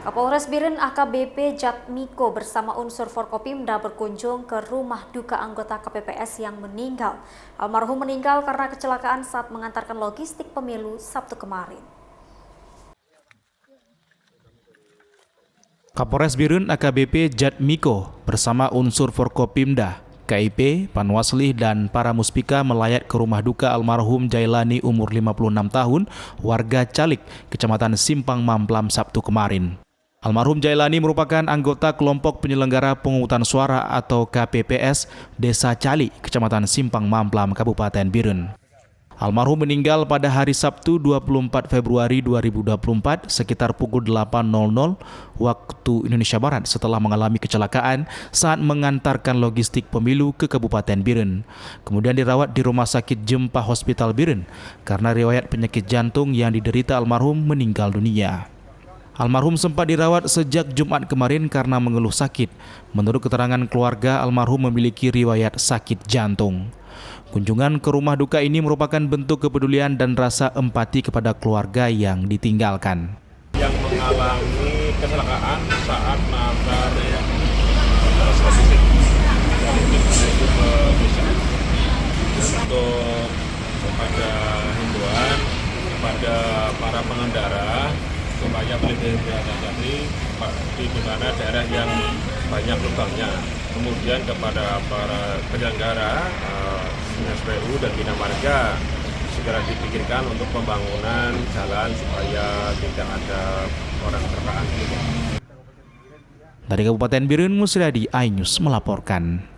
Kapolres Biren AKBP Jatmiko bersama unsur Forkopimda berkunjung ke rumah duka anggota KPPS yang meninggal. Almarhum meninggal karena kecelakaan saat mengantarkan logistik pemilu Sabtu kemarin. Kapolres Biren AKBP Jatmiko bersama unsur Forkopimda, KIP, Panwasli, dan para muspika melayat ke rumah duka almarhum Jailani umur 56 tahun, warga Calik, Kecamatan Simpang Mamplam Sabtu kemarin. Almarhum Jailani merupakan anggota kelompok penyelenggara pemungutan suara atau KPPS Desa Calik, Kecamatan Simpang Mamplam, Kabupaten Biren. Almarhum meninggal pada hari Sabtu 24 Februari 2024 sekitar pukul 8.00 waktu Indonesia Barat setelah mengalami kecelakaan saat mengantarkan logistik pemilu ke Kabupaten Biren. Kemudian dirawat di Rumah Sakit Jempa Hospital Biren karena riwayat penyakit jantung yang diderita almarhum meninggal dunia. Almarhum sempat dirawat sejak Jumat kemarin karena mengeluh sakit. Menurut keterangan keluarga, almarhum memiliki riwayat sakit jantung. Kunjungan ke rumah duka ini merupakan bentuk kepedulian dan rasa empati kepada keluarga yang ditinggalkan. Yang mengalami kecelakaan saat mengantar logistik menuju ke desa. Untuk kepada himbauan kepada para pengendara supaya lebih berhati-hati di mana daerah yang banyak lubangnya. Kemudian kepada para penyelenggara SPU dan Bina Marga segera dipikirkan untuk pembangunan jalan supaya tidak ada orang terkena. Dari Kabupaten Biren, Musriadi, iNews melaporkan.